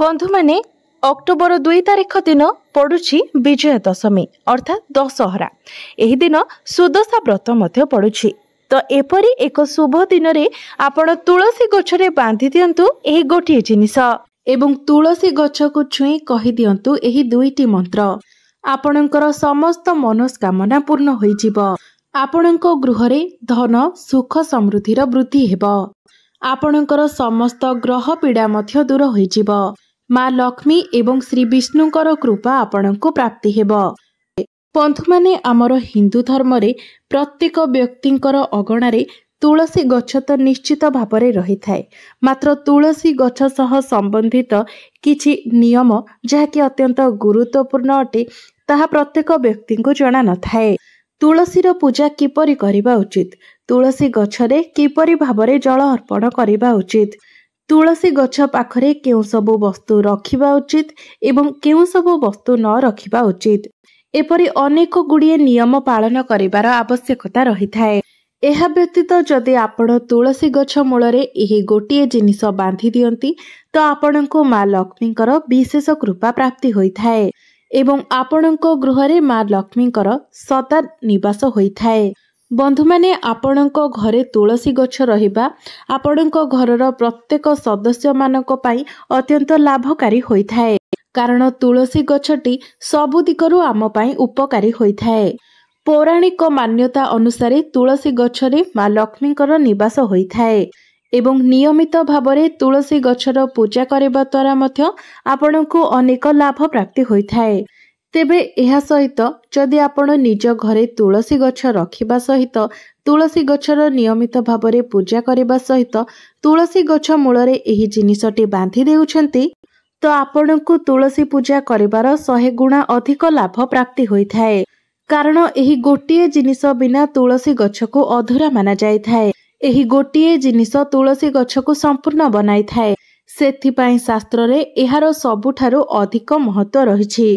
बंधु माने अक्टोबर 2 तारिख दिन पड़ुछि विजय दशमी अर्थात दशहरा। एही दिन सुदशा व्रत मध्य पड़ुछि। तो एपरी एक शुभ दिन रे आपण तुलसी गछरे बांधि दियंतु एही गोटिए जिनिस एवं तुलसी गछ को छुई कहि दियंतु एही दुईटी मंत्र। आपणकर समस्त मनोस्कामना पूर्ण होई जिवो। आपणक गृह रे धन सुख समृद्धिर वृद्धि हेबो। आपणकर समस्त ग्रह पीड़ा मध्य दूर होई जिवो। माँ लक्ष्मी एवं श्री विष्णुकर कृपा आपणको प्राप्ति हेबो। बंधु माने आमर हिंदू धर्म रे प्रत्येक व्यक्तिंकर अगणारे तुलसी गछ तो निश्चित भावरे रही थाए। मात्र तुलसी गछ सह संबंधित किछि नियम जहाँकि अत्यंत गुरुत्वपूर्ण अटे ताहा प्रत्येक व्यक्ति को जणा न थाए। तुलसीर पूजा किपरि करिबा उचित, तुलसी गछरे किपरि भावरे जल अर्पण करिबा उचित, तुलसी गछ पाखरे केउ सबु वस्तु रखिबा उचित एवं केउ सबु वस्तु न रखिबा उचित, एपरि अनेक गुड़िए नियम पालन करिबार आवश्यकता रही थाए। एहा व्यतीत जदि आपण तुलसी गछ मूलरे एही गोटिए जिनिस बांधि दियंती तो आपणको माँ लक्ष्मीकर विशेष कृपा प्राप्ति होई थाए एवं आपणको गृहरे माँ लक्ष्मीकर सदा निवास होई थाए। बंधु माने आपणको घरे तुलसी गछ रहिबा आपणको घरर प्रत्येक सदस्य मानक पई अत्यंत लाभकारी होई थाए। कारण तुलसी गछटी सबु दिगरु आम पई उपकारी होई थाए। पौराणिक मान्यता अनुसार तुलसी गछरे माँ लक्ष्मीकर निवास होई थाए एवं नियमित भावरे तुलसी गछर पूजा करबा द्वारा मध्य आपणको अनेक लाभ प्राप्ति होई थाए। तेबे एहा सहित जदि आपण निज घरे तुलसी गछ रखिबा सहित तुलसी गछर नियमित भावरे पूजा करबा सहित तुलसी गछ मूलरे एही जिनिसटी बांधि देउछंती तो आपणको तुलसी पूजा करिबार 100 गुणा अधिक लाभ प्राप्ति होई थाए। कारण एही गोटिए जिनिस बिना तुलसी गछ को अधूरा माना जाय थाए। एही गोटिए जिनिस तुलसी गछ को संपूर्ण बनाई थाए। सेथिपाई शास्त्र रे एहार सबुठारु अधिक महत्व रहिछि।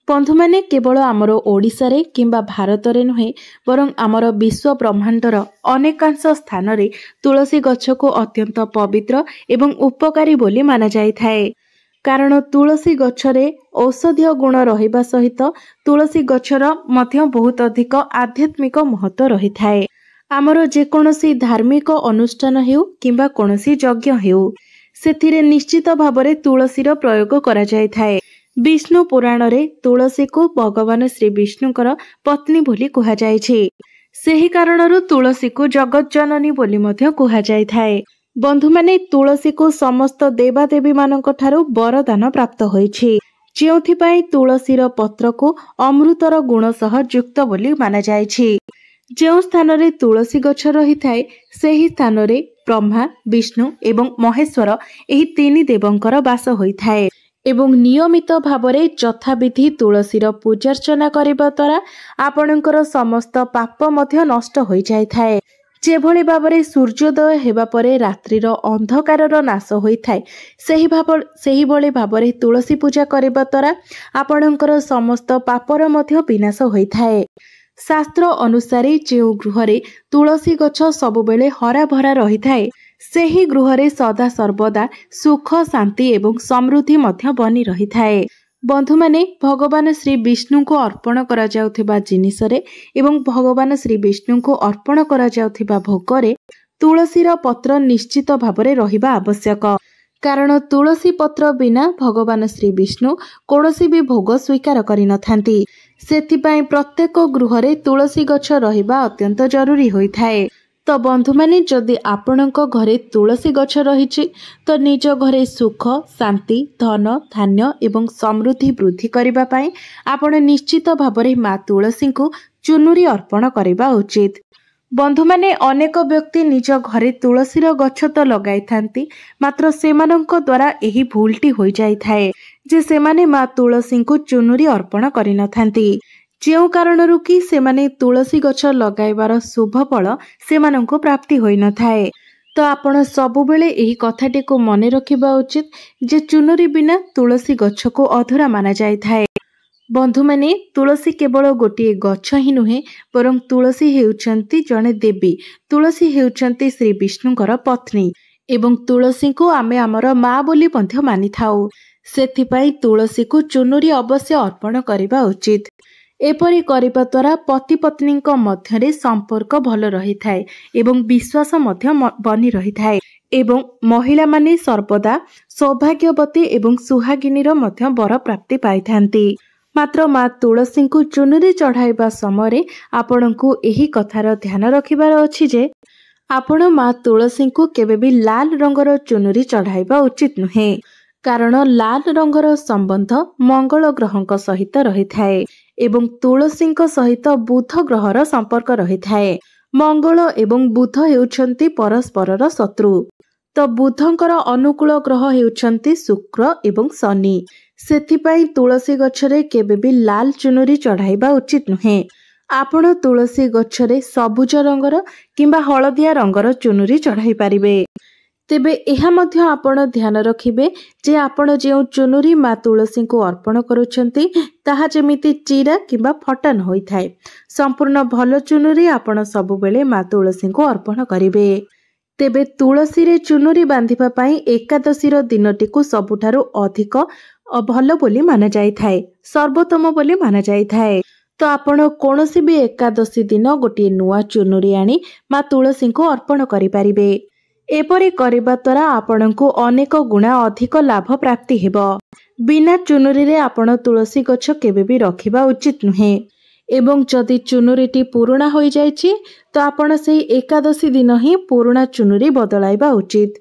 बंधु माने केवल आमर ओडिसा रे किंबा भारत रे नुहे बरं आमर विश्व ब्रह्मांडर अनेकांश स्थान रे तुलसी गछ को अत्यंत पवित्र एवं उपकारी बोली माना जाय थाए। कारण तुलसी गछरे औषधीय गुण रहिबा सहित तुलसी गछर मध्य बहुत अधिक आध्यात्मिक महत्व रही थाए। आमर जेकोनोसी धार्मिक अनुष्ठान हेउ किंबा कोनोसी यज्ञ हेउ सेथिरे निश्चित भावरे तुलसीर प्रयोग करा जाय थाए। विष्णु पुराण रे तुलसी को भगवान श्री विष्णुकर पत्नी बोली कुहा जायछि। सेही कारणरु तुलसी को जगत जननी बोली मध्य कुहा जाय थाए। बंधु माने तुलसी को समस्त देवादेवी मानक ठारू वरदान प्राप्त होइछि, जेउथिपाई तुलसीर पत्र को अमृतर गुण सह युक्त बोली माना जायछि। जेउ स्थान रे तुलसी गछ रही थाए सेही स्थान रे ब्रह्मा विष्णु एवं महेश्वर एही तीन देवंकर वास होई थाए एवं नियमित भावरे यथाविधि तुलसीर पूजार्चना करिबा द्वारा आपणकर समस्त पाप मध्य नष्ट होई जाय थाए। जेभଳି भावरे सूर्योदय हेबा परे रात्रिर अंधकारर नाश होई थाए सेही भଳି भावरे तुलसी पूजा करिबा द्वारा आपणकर समस्त पापर मध्य विनाश होई थाए। शास्त्र अनुसार जेउ गृहरे तुलसी गछ सबुबेले हरा भरा रही थाए सेही गृहरे सदा सर्वदा सुख शांति एवं समृद्धि मध्य बनी रही थाए। बंधु माने भगवान श्री विष्णु को अर्पण करा जाउथिबा जिनिसरे एवं भगवान श्री विष्णु को अर्पण करा जाउथिबा भोगरे तुलसीर पत्र निश्चित भावरे रहिबा आवश्यक। कारण तुलसी पत्र बिना भगवान श्री विष्णु कोनोसी भी भोग स्वीकार करि नथांती। सेथिपाई प्रत्येक गृहरे तुलसी गछ रहिबा अत्यंत जरूरी होई थाए। तो बंधु माने जदि आपणक घरे तुलसी गछ रहिछि तो निज घरे सुख शांति धन धान्य एवं समृद्धि वृद्धि करिबा पई आपण निश्चित भावरे माँ तुलसी को चुनुरी अर्पण करिबा उचित। बंधु माने अनेक व्यक्ति निज घरे तुलसीर गछ तो लगाई थांती मात्र सेमानंक द्वारा एही भूलटी होई जाई थाए जे सेमाने माँ तुलसी को चुनुरी अर्पण करि नथांती। जेउ कारणरु कि सेमाने तुलसी गछ लगाइबार शुभ फल सेमानंको प्राप्ति होई न थाए। तो आपण सबुबेले एही कथाटी को मने रखिबा उचित जे चुनुरी बिना तुलसी गछ को अधूरा माना जाय थाए। बंधु माने तुलसी केवल गोटिए गछ ही नुहे बरं तुलसी हेउचंती जणे देवी। तुलसी हेउचंती श्री विष्णुकर पत्नी एवं तुलसी को आमे आमर माँ बोली मध्य मानिथाउ। सेथिपाई तुलसी को चुनुरी अवश्य अर्पण करबा उचित। एपरि करबा द्वारा पति पत्नी मध्यरे संपर्क भल रही थाए एवं विश्वास मध्य बनी रही थाए एवं महिला माने सर्वदा सौभाग्यवती एवं सुहागिनीर मध्य वर प्राप्ति पाई थांती। मात्र माँ तुलसी को चुनुरी चढ़ाइबा समय आपणको एही कथार ध्यान रखिबार अछि जे आपण माँ तुलसी को केबे भी लाल रंगर चुनुरी चढ़ाइबा उचित नुहे, कारण लाल रंगर संबंध मंगल ग्रहंक सहित रही थाए एवं तुलसी सहित बुध ग्रहर संपर्क रही थाए। मंगल एवं बुध हेउछंती परस्परर शत्रु, तो बुधंकर अनुकूल ग्रह हेउछंती शुक्र एवं शनि। सेथिपाई तुलसी गछरे केबे भी लाल चुनुरी चढ़ाइबा उचित नुहे। आपण तुलसी गछरे सबुज रंगर किंबा हलदिया रंगर चुनुरी चढ़ाई पारिबे। तेबे एहा मध्य आपण ध्यान रखिबे जे आपण जे चुनुरी माँ तुलसी को अर्पण करूछंती ताहा जेमिति चिरा किंबा फटा न होई थाए। संपूर्ण भल चुनुरी आपण सब बेले माँ तुलसी को अर्पण करिबे। तेबे तुलसी रे चुनुरी बांधिबा पई एकादशी रो दिनटी को सबुठारु अधिक भल बोली माना जाई थाए, सर्वोत्तम बोली माना जाई थाए। तो आपण कोनोसी भी एकादशी दिन गोटे नुआ चुनुरी आनी माँ तुलसी को अर्पण करि पारिबे। एपरि करिबा द्वारा आपणको अनेक गुणा अधिक लाभ प्राप्ति हेबो। बिना चुनुरी रे आपण तुलसी गछ केबे भी रखिबा उचित नुहे एवं जदि चुनुरीटी पुराणा होई जायछि तो आपण सेही एकादशी दिन ही पुराणा चुनुरी बदलाइबा उचित।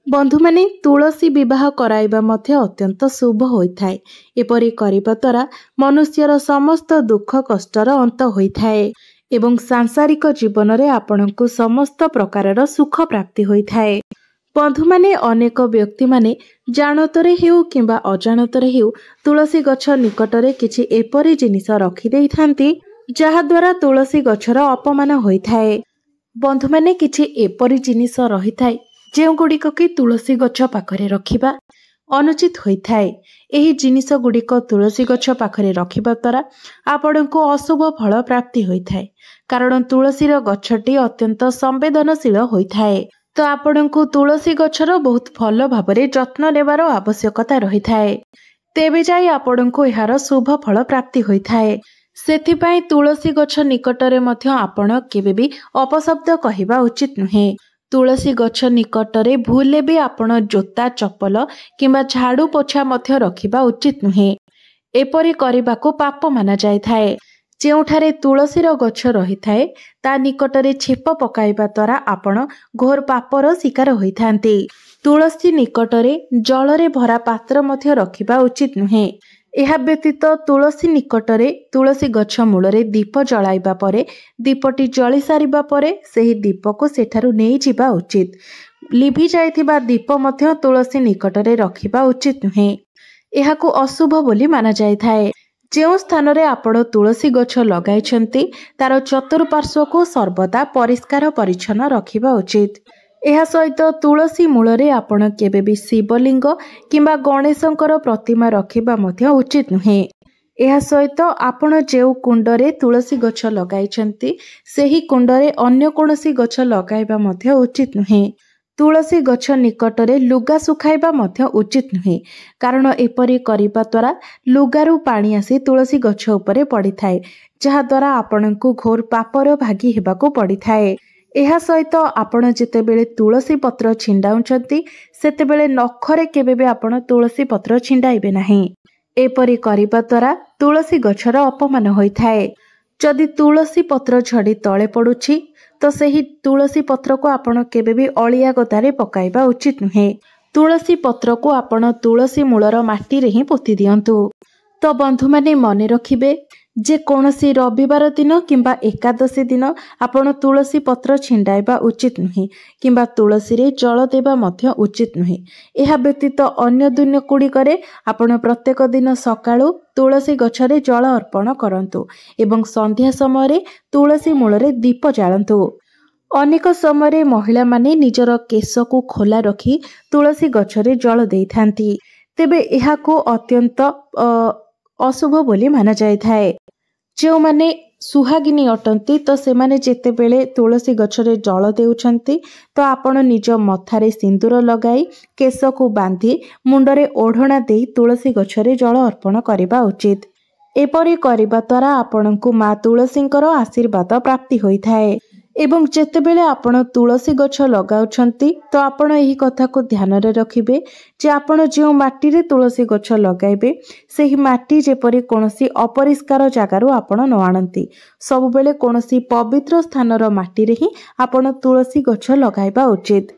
बंधु माने तुलसी विवाह कराइबा मध्य अत्यंत शुभ होइथाए। एपरि करिबा द्वारा मनुष्यर समस्त दुख कष्टर अंत होइथाए एवं सांसारिक जीवन रे आपणको समस्त प्रकारर सुख प्राप्ति होइथाए। बंधु माने अनेक व्यक्ति माने जानतरे हेउ किंबा अजानतरे हेउ तुलसी गछ निकटरे किछि एपरि जिनिस रखि देई थांती जहा द्वारा तुलसी गछर अपमान होइथाए। बंधु माने किछि एपरि जिनिस रहिथाए जेउ गुडिक कि तुलसी गछ पाखरे रखिबा अनुचित होइथाए। एही जिनिस गुडिक तुलसी गछ पाखरे रखिबा द्वारा आपणको अशुभ फल प्राप्ति होइथाए, कारण तुलसीर गछटी अत्यंत संवेदनशील होइथाए। तो आपणको तुलसी गछर बहुत फल भाबरे जत्न नेबार आवश्यकता रहिथाए, तेबे जाई आपणको एहार शुभ फल प्राप्ति होइथाए। सेथिपाई तुलसी गछ निकटरे मध्य आपण केबे भी अपशब्द कहिबा उचित नुहे। तुलसी गछ निकटरे भूले भी आपण जोता चप्पल किंबा झाड़ू पोछा मध्य रखिबा उचित नुहे। एपरि करिबाको पाप माना जाय थाए। जेउठारे तुलसीर गछ रही थाए ता निकटरे छेप पकाइबा द्वारा आपण घोर पापर शिकार होइथांती। तुलसी निकटरे जलरे भरा पात्र मध्य रखिबा उचित नुहे। एहा व्यतीत तुलसी निकटरे तुलसी गछ मूलरे दीप जलाइबा परे दीपटी जली सारिबा परे सेही दीप को सेठारु नेई जिबा उचित। लिभि जाइथिबा दीप मध्य तुलसी निकटरे रखिबा उचित नुहे। एहाकु अशुभ बोली माना जाय थाए। जेउ स्थान रे आपण तुलसी गछ लगाइछंती तार चतुर्पार्श्व को सर्वदा परिष्कार परिच्छन्न रखिबा उचित। एहा सहित तुलसी मूलरे आपण केबे भी शिवलिंग किंबा गणेशंकर प्रतिमा रखिबा मध्य उचित नुहे। एहा सहित आपण जेउ कुंडरे तुलसी गछ लगाइछंती सेही कुंडरे अन्य कोनोसी गछ लगाइबा मध्य उचित नुहे। तुलसी गछ निकटरे लुगा सुखाइबा मध्य उचित नुहे, कारण एपरि करिबा द्वारा लुगारू पानी आसी तुलसी गछ उपरे पड़िथाए, जहा द्वारा आपणको घोर पापर भागी हेबाको पड़िथाए। एहा सहित आपण जेतेबेले तुलसी पत्र छिंडाउछंती सेतेबेले नखरे केबे भी आपण तुलसी पत्र छिंडाइबे नाही। एपरि करिबा द्वारा तुलसी गछर अपमान होइथाए। जदि तुलसी पत्र झड़ी तळे पड़ुछि तो सेही तुलसी पत्र को आपण केबे भी अलिया गदारे पकाइबा उचित नुहे। तुलसी पत्र को आपण तुलसी मूलर माटी रे ही पोती दियंतु। तो बंधु माने मने रखिबे जे कोनोसी रविवार दिन किंबा एकादशी दिन आपण तुलसी पत्र छिंडाइबा उचित नुहे किंबा तुलसी रे जल देबा मध्य उचित नुहे। एहा व्यतीत अन्य दिन गुड़िकरे आपण प्रत्येक दिन सकाळु तुलसी गछरे जल अर्पण करंतु एवं संध्या समय तुलसी मूलरे दीप जालंतु। अनेक समय महिला माने निजर केश को खोला रखी तुलसी गछरे जल देइथांती, तेबे एहाको अत्यंत अशुभ बोली माना जाय थाए। जो माने सुहागिनी अटंती तो सेमाने जेतेबेले तुलसी गछरे जल देउछंती तो आपण निज मथारे सिंदूर लगाई केश को बांधी मुंडरे ओढ़णा देई तुलसी गछरे जल अर्पण करबा उचित। एपरि करबा द्वारा आपणको माँ तुलसींकर आशीर्वाद प्राप्ति होइथाए। एवं जेतेबेले आपण तुलसी गछ लगाउछंती तो आपण एही कथा को ध्यान रे रखिबे जे आपण जो माटी रे तुलसी गछ लगाइबे सेही माटी जेपरि कोनोसी अपरिष्कार जगारू आपण न आणंती। सब बेले कोनोसी पवित्र स्थानर माटी रे ही आपण तुलसी गछ लगाइबा उचित।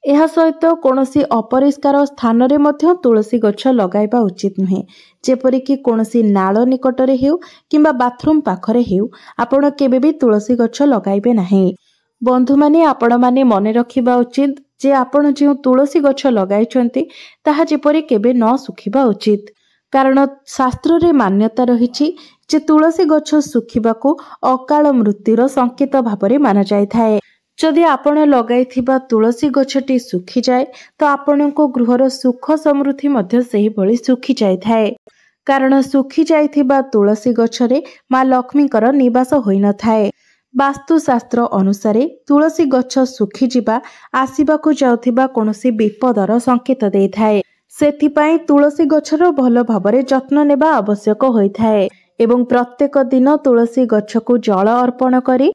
एहा सहित कोनोसी अपरिष्कार स्थान रे मध्य तुलसी गछ लगाइबा उचित नुहे। जेपरिक कोनोसी नाळ निकटरे हेउ किंबा बाथरूम पाखरे हेउ आपण केबे भी तुलसी गछ लगाइबे नाही। बंधु माने आपण माने मने रखिबा उचित जे आपण जे तुलसी गछ लगाइछंती ताहा जेपरि केबे न सुखिबा उचित। कारण शास्त्र रे मान्यता रहिछि जे तुलसी गछ सुखिबाको अकाल मृत्युर संकेत भाबरे माना जायथाए। जदि आपण लगाइथिबा तुलसी गछटी सुखी जाए तो आपणको गृहर सुख समृद्धि मध्य सेही भली सुखी जायथाए। कारण सुखी जाइथिबा तुलसी गछरे माँ लक्ष्मीकर निवास होई न थाए। वास्तुशास्त्र अनुसारे तुलसी गछ सुखी जिबा आसीबाकू जाउथिबा कोनोसी विपदर संकेत देइथाए। सेथिपाई तुलसी गछर भल भाबरे जत्न नेबा आवश्यक होइथाए एवं प्रत्येक दिन तुलसी गछकू जल अर्पण करी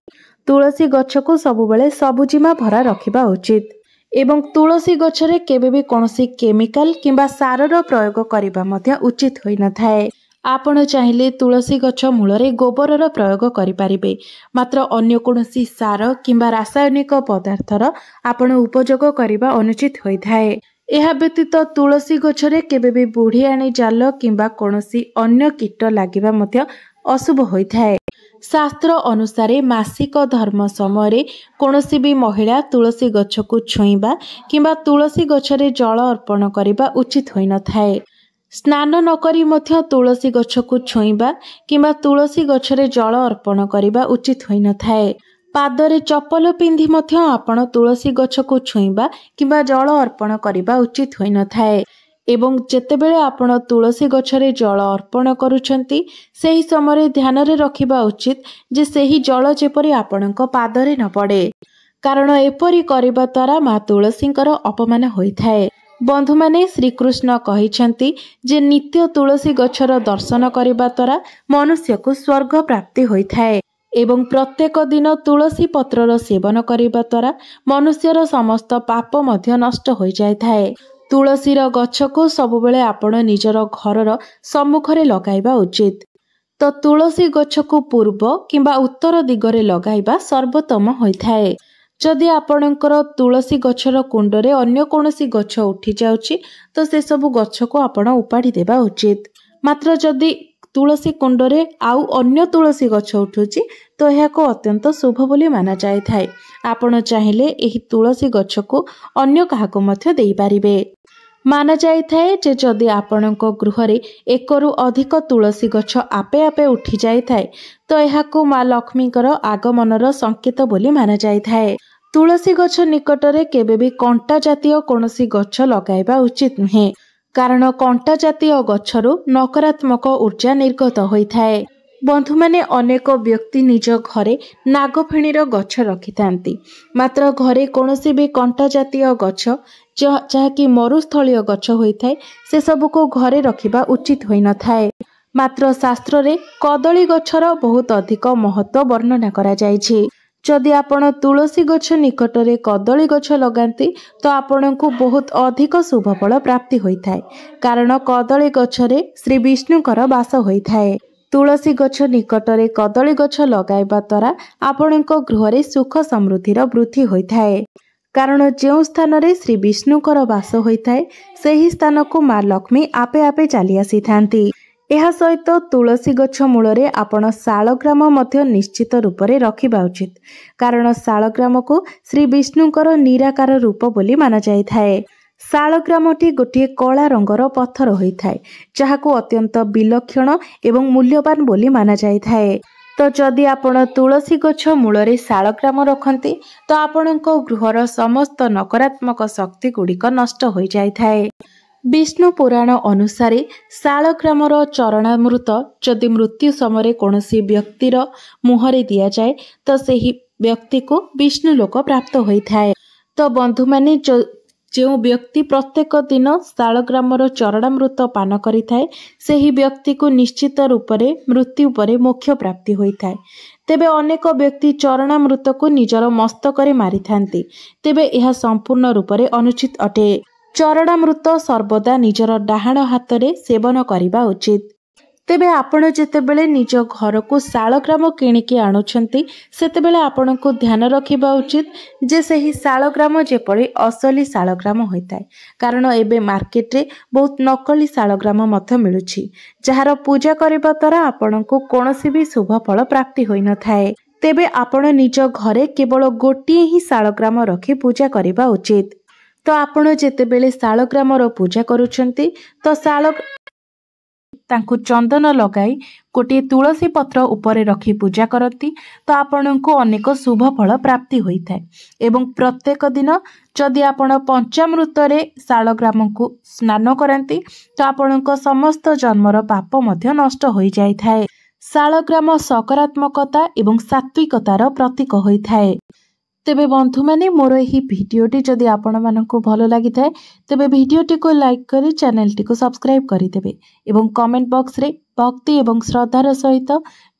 तुलसी गछकू सबुबले सबुजिमा भरा रखिबा उचित। एवं तुलसी गछरे केबे भी कोनोसी केमिकल किंबा सारर प्रयोग करिबा मध्य उचित होई न थाए। आपण चाहिले तुलसी गछ मूलरे गोबरर प्रयोग करि पारिबे, मात्र अन्य कोनोसी सार किंबा रासायनिक पदार्थर आपण उपयोग करिबा अनुचित होई थाए। एहा व्यतीत तुलसी गछरे केबे भी बुढ़ियाणी जाल किंबा कोनोसी अन्य कीट लागिबा मध्य अशुभ होई थाए। शास्त्र अनुसारे मासिक धर्म समय कोनोसी भी महिला तुलसी गछ को छुईबा किंबा तुलसी गछरे जल अर्पण करिबा उचित होई न थाए। स्नान नकरी मध्य तुलसी गछ को छुईबा किंबा तुलसी गछरे जल अर्पण करिबा उचित होई न थाए। पादरे चप्पल पिंधि मध्य आपण तुलसी गछ को छुईबा किंबा जल अर्पण करिबा उचित होई न थाए। एवं जेतेबेले आपण तुलसी गछरे जल अर्पण करूछंती सेही समय ध्यान रे रखिबा उचित जे सेही जल जेपरि आपणक पादरे न पड़े। कारण एपरि करिबा द्वारा माँ तुलसींकर अपमान होइथाए। बंधु माने श्रीकृष्ण कहिछंती जे नित्य तुलसी गछर दर्शन करिबा द्वारा मनुष्य को स्वर्ग प्राप्ति होइथाए एवं प्रत्येक दिन तुलसी पत्रर सेवन करिबा द्वारा मनुष्यर समस्त पाप मध्य नष्ट होई जायथाए। तुलसीर गछ को सबुबले आपण निजर घरर सम्मुखरे लगाइबा उचित। तो तुलसी गछ को पूर्व किंबा उत्तर दिगरे लगाइबा सर्वोत्तम होइथाए। जदि आपणकर तुलसी गछर कुंडरे अन्य कोनोसी गछ उठी जाउची तो से सबु गछ को आपण उपाड़ी देबा उचित। मात्र जदि तुलसी कुंडरे आउ अन्य तुलसी गछ उठुची तो यह को अत्यंत शुभ बोली माना जायथाए। आपण चाहिले एही तुलसी गछ को अन्य काहाको मध्य देई पारिबे। माना जायथाए जे जदि आपणको गृहरे एकरु अधिक तुलसी गछ आपे आपे उठी जायथाए तो एहाको माँ लक्ष्मीकर आगमनर संकेत बोली माना जायथाए। तुलसी गछ निकटरे केबे भी कंटा जातीय कोनोसी गछ लगाइबा उचित नुहे। कारण कंटा जातीय गछरु नकारात्मक ऊर्जा निर्गत होइथाए। बंधु माने अनेक व्यक्ति निज घरे नागफेणीर गछ रखिथांती, मात्र घरे कोनोसी भी कंटा जातीय गछ जहाँकि मरुस्थलीय गछ होइथाए से सबु को घरे रखिबा उचित होई न थाए। मात्र शास्त्र रे कदली गछर बहुत अधिक महत्व वर्णना करा जायछि। जदि आपण तुलसी गछ निकटरे कदली गछ लगांती तो आपणको बहुत अधिक शुभ फल प्राप्ति होइथाए। कारण कदली गछरे श्री विष्णुकर वास होइथाए। तुलसी गछ निकटरे कदली गछ लगाइबा द्वारा आपणको गृहरे सुख समृद्धिर वृद्धि होइथाए। कारण जो स्थान रे श्री विष्णुकर वास होइथाए सेही स्थान को माँ लक्ष्मी आपे आपे चली आसीथांती। एहा सहित तुलसी गछ मूलरे आपण शालग्राम मध्य निश्चित रूप रे रखिबा उचित। कारण शालग्राम को श्री विष्णुकर निराकार रूप बोली माना जायथाए। शालग्रामटी गोटे कला रंगर पत्थर होइथाए जहाको अत्यंत विलक्षण एवं मूल्यवान बोली माना जायथाए। तो जदि आपण तुलसी गछ मूलरे शालग्राम रखंती तो आपणको गृहर समस्त नकारात्मक शक्ति गुड़िक नष्ट हो जायथाए। विष्णु पुराण अनुसार शालग्रामर चरणामृत जदि मृत्यु समय कौनसी व्यक्तिर मुहरे दि जाए तो सही व्यक्ति को विष्णु लोक प्राप्त होता है। तो बंधु माने जो व्यक्ति प्रत्येक दिन शालग्रामर चरणामृत पान करिथाए सही व्यक्ति को निश्चित रूप से मृत्यु पर मोक्ष प्राप्ति होता है। तेबे अनेक व्यक्ति चरणामृत को निजर मस्तक मारी थांती, तेबे यह संपूर्ण रूप से अनुचित अटे। चरणामृत सर्वदा निजर डाहाण हाथ में सेवन करने उचित। तेबे आपण जेतेबेले निज घर को शालग्राम किणिकी आणुछंती सेतेबेले आपण को ध्यान रखिबा उचित जे सही शालग्राम जेपरी असली शालग्राम होइताय, कारण एबे मार्केट रे बहुत नकली शालग्राम मध्य मिलुछि जहार पूजा करबा द्वारा आपण को कोनोसी भी शुभ फल प्राप्ति होई न थाए। तेबे आपण निज घरे केवल गोटिए ही शालग्राम रखी पूजा करबा उचित। तो आपण जेतेबेले शालग्रामर पूजा करूछंती तो तांकु चंदन लगाई गोटे तुलसी पत्र उपरे रखी पूजा करती तो आपण को अनेक शुभ फल प्राप्ति होता है। एवं प्रत्येक दिन जदि आपण पंचामृत रे शालग्राम को स्नान करती तो आपण को समस्त जन्मर पाप मध्य नष्ट हो जाए। शालग्राम सकारात्मकता एवं सात्विकतार प्रतीक होता है। तेबे बंधु माने मोर एही भिडियोटी जदि आपण मानकु भलो लागि थाए तेबे भिडियोटी को लाइक करी चैनल टी को सब्सक्राइब करि देबे एवं कमेंट बॉक्स रे भक्ति एवं श्रद्धार सहित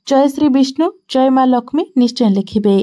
जय श्री विष्णु जय मां लक्ष्मी निश्चय लिखिबे।